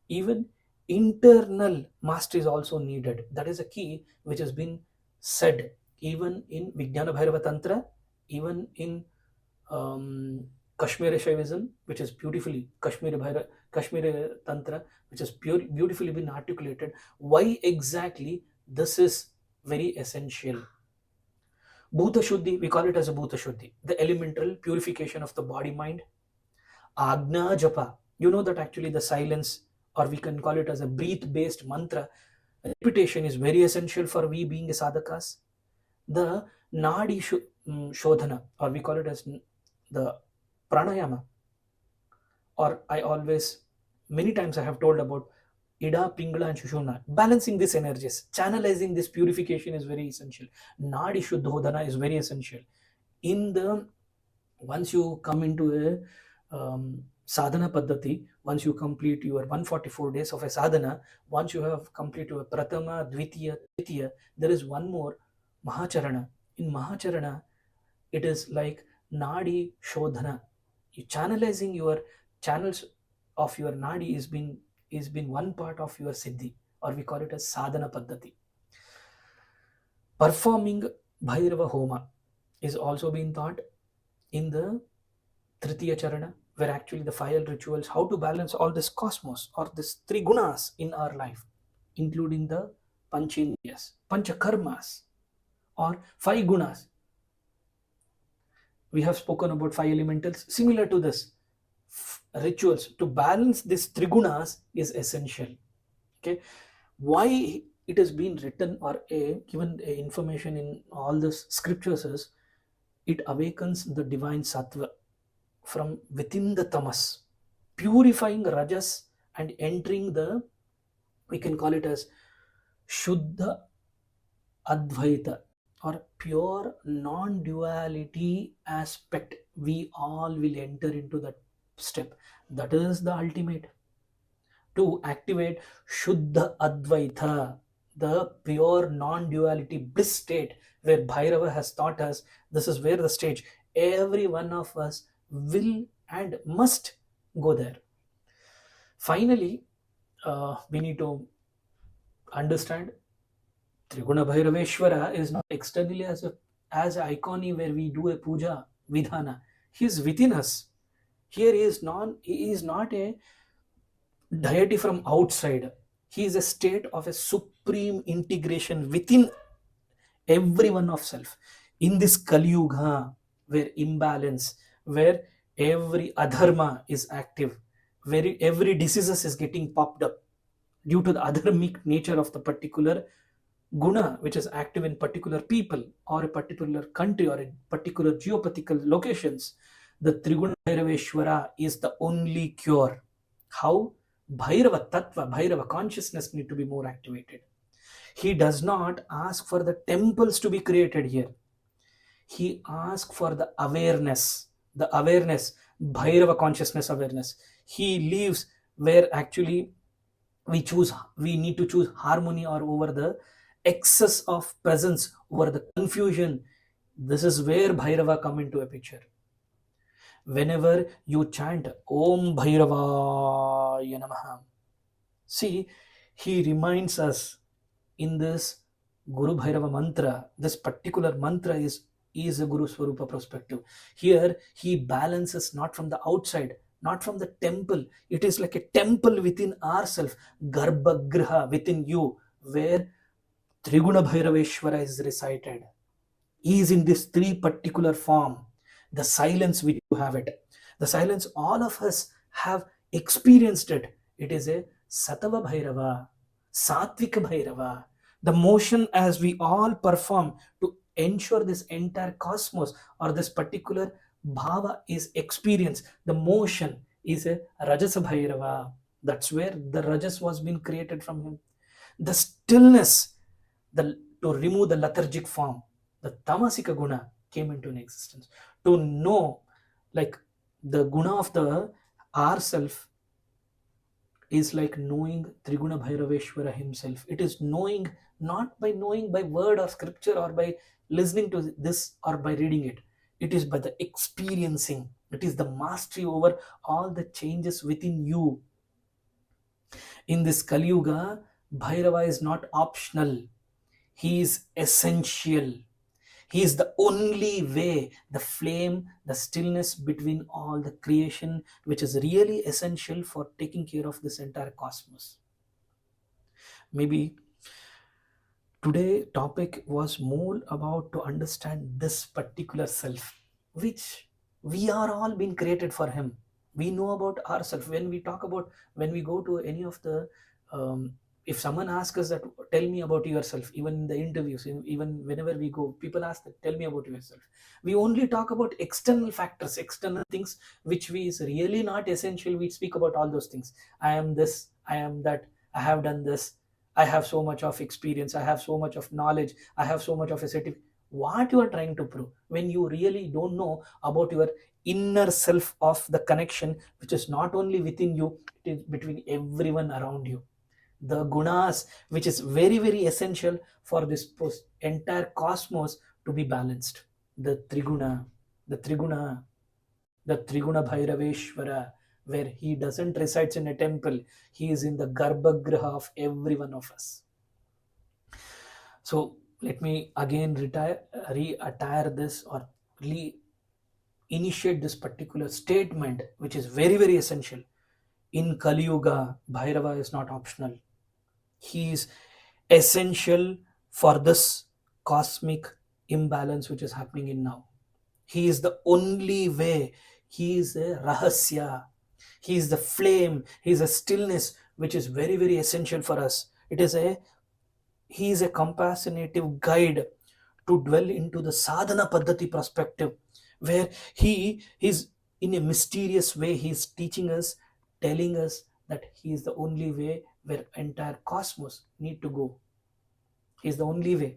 S1: Even internal mastery is also needed. That is a key which has been said even in Vijnana Bhairava Tantra, even in Kashmiri Shaivism, which is beautifully Kashmiri Tantra, which has beautifully been articulated. Why exactly this is very essential? Bhuta Shuddhi, we call it as a Bhuta Shuddhi, the elemental purification of the body mind. Agna Japa, you know that actually the silence, or we can call it as a breath based mantra, repetition is very essential for we being sadhakas. The Nadi Shodhana, or we call it as the pranayama, or I always, many times I have told about Ida, Pingala, and Shushumna. Balancing these energies, channelizing this purification is very essential. Nadi Shuddhodhana is very essential. In the, once you come into a sadhana paddhati, once you complete your 144 days of a sadhana, once you have completed your pratama, dvitiya, tritiya, there is one more mahacharana. In mahacharana, it is like nadi shodhana. You channelizing your channels of your nadi is been one part of your siddhi, or we call it as sadhana paddhati. Performing Bhairava Homa is also being taught in the Tritiya Charana, where actually the fire rituals, how to balance all this cosmos or this three gunas in our life, including the Panchendriyas, Panchakarmas, or five gunas. We have spoken about five elementals. Similar to this, rituals to balance these three gunas is essential. Okay, why it has been written or given information in all the scriptures is it awakens the divine sattva from within the tamas, purifying rajas and entering the, we can call it as shuddha advaita, or pure non-duality aspect. We all will enter into that step. That is the ultimate, to activate shuddha advaita, the pure non-duality bliss state where Bhairava has taught us. This is where the stage every one of us will and must go there. Finally, we need to understand Triguna Bhairaveshwara is not externally as iconic where we do a puja vidhana. He is within us. Here he is not a deity from outside. He is a state of a supreme integration within every one of self. In this Kali Yuga, where imbalance, where every adharma is active, where every diseases is getting popped up due to the adharmic nature of the particular guna which is active in particular people or a particular country or in particular geopolitical locations, the Triguna Bhairaveshwara is the only cure. How? Bhairava Tattva, Bhairava consciousness need to be more activated. He does not ask for the temples to be created here. He asks for the awareness, Bhairava consciousness awareness. He lives where actually we need to choose harmony or over the excess of presence, over the confusion. This is where Bhairava come into a picture. Whenever you chant Om Bhairavaya Namaha, see, he reminds us in this Guru Bhairava mantra. This particular mantra is a Guru Swarupa perspective. Here he balances not from the outside, not from the temple. It is like a temple within ourselves, Garbhagriha within you, where Triguna Bhairaveshwara is recited. He is in this three particular form. The silence which you have it. The silence all of us have experienced it. It is a Satava Bhairava, Satvika Bhairava. The motion as we all perform to ensure this entire cosmos or this particular bhava is experienced. The motion is a Rajasa Bhairava. That's where the Rajas was being created from him. The stillness, to remove the lethargic form, the tamasika guna came into an existence. To know, like the guna of the ourself is like knowing Triguna Bhairaveshwara himself. It is knowing, not by knowing by word or scripture or by listening to this or by reading it. It is by the experiencing. It is the mastery over all the changes within you. In this Kali Yuga, Bhairava is not optional. He is essential. He is the only way, the flame, the stillness between all the creation, which is really essential for taking care of this entire cosmos. Maybe today topic was more about to understand this particular self, which we are all being created for him. We know about ourselves. When we talk about, when we go to any of the if someone asks us that, tell me about yourself, even in the interviews, even whenever we go, people ask that, tell me about yourself. We only talk about external factors, external things which we is really not essential. We speak about all those things. I am this, I am that, I have done this, I have so much of experience, I have so much of knowledge, I have so much of a certificate. What you are trying to prove when you really don't know about your inner self of the connection, which is not only within you, it is between everyone around you. The gunas, which is very, very essential for this entire cosmos to be balanced. The Triguna, the Triguna, the Triguna Bhairaveshwara, where he doesn't resides in a temple, he is in the Garbhagriha of every one of us. So let me again re-attire this or initiate this particular statement, which is very, very essential. In Kali Yuga, Bhairava is not optional. He is essential for this cosmic imbalance which is happening in now. He is the only way. He is a rahasya. He is the flame. He is a stillness which is very, very essential for us. He is a compassionative guide to dwell into the sadhana paddhati perspective, where he is in a mysterious way, he is teaching us, telling us that he is the only way where entire cosmos need to go. He is the only way.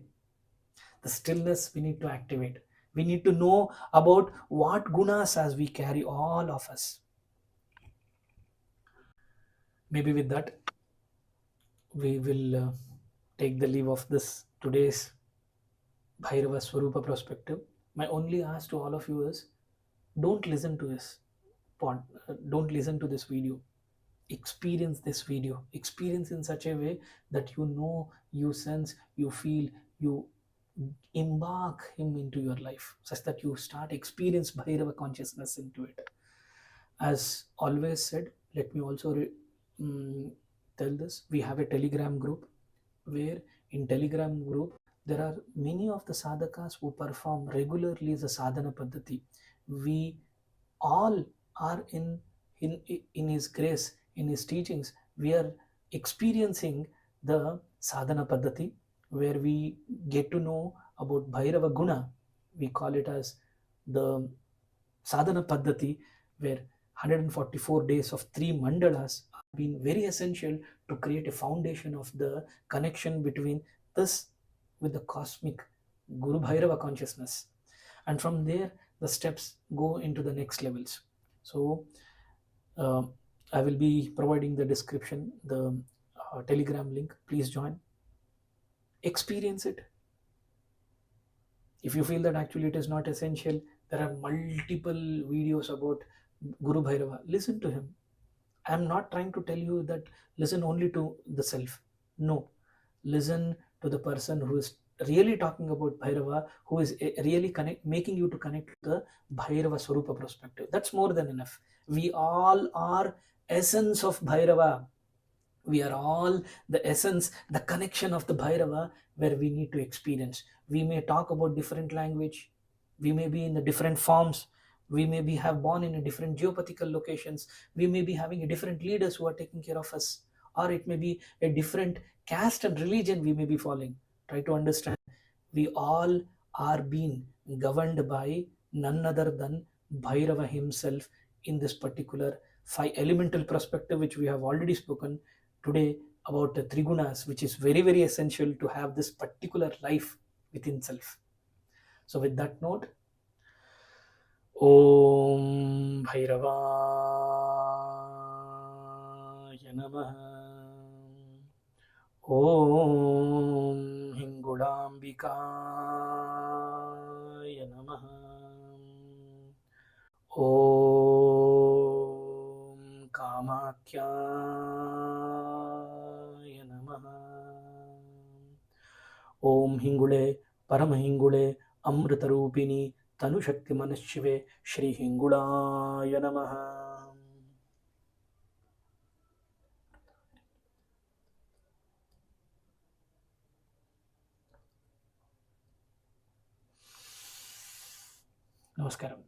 S1: The stillness we need to activate. We need to know about what gunas as we carry all of us. Maybe with that we will take the leave of this today's Bhairava Swarupa perspective. My only ask to all of you is don't listen to his don't listen to this video. Experience this video. Experience in such a way that you know, you sense, you feel, you embark him into your life, such that you start experience Bhairava consciousness into it. As always said, let me also tell this: we have a Telegram group, where in Telegram group there are many of the sadhakas who perform regularly the sadhana paddhati. We all are in his grace, in his teachings. We are experiencing the sadhana paddhati, where we get to know about Bhairava Guna. We call it as the sadhana paddhati, where 144 days of three mandalas have been very essential to create a foundation of the connection between this with the cosmic Guru Bhairava consciousness. And from there, the steps go into the next levels. So, uh, I will be providing the description, the Telegram link. Please join, experience it. If you feel that actually it is not essential, there are multiple videos about Guru Bhairava. Listen to him. I am not trying to tell you that listen only to the self. No, listen to the person who is really talking about Bhairava, who is really making you to connect to the Bhairava Swarupa perspective. That's more than enough. We all are essence of Bhairava. We are all the essence, the connection of the Bhairava, where we need to experience. We may talk about different language, we may be in the different forms, we may be have born in a different geopathical locations, we may be having a different leaders who are taking care of us, or it may be a different caste and religion we may be following. Try to understand, we all are being governed by none other than Bhairava himself in this particular five elemental perspective, which we have already spoken today about the Trigunas, which is very, very essential to have this particular life within self. So, with that note, Om Bhairavaya Namaha. Om Hingudambikaya Namaha. Om Kamakyaya Namaha. Om Hingule Paramahingule Amritarupini Tanushakti Manashive Shri Hingulaya Namaha. Namaskaram.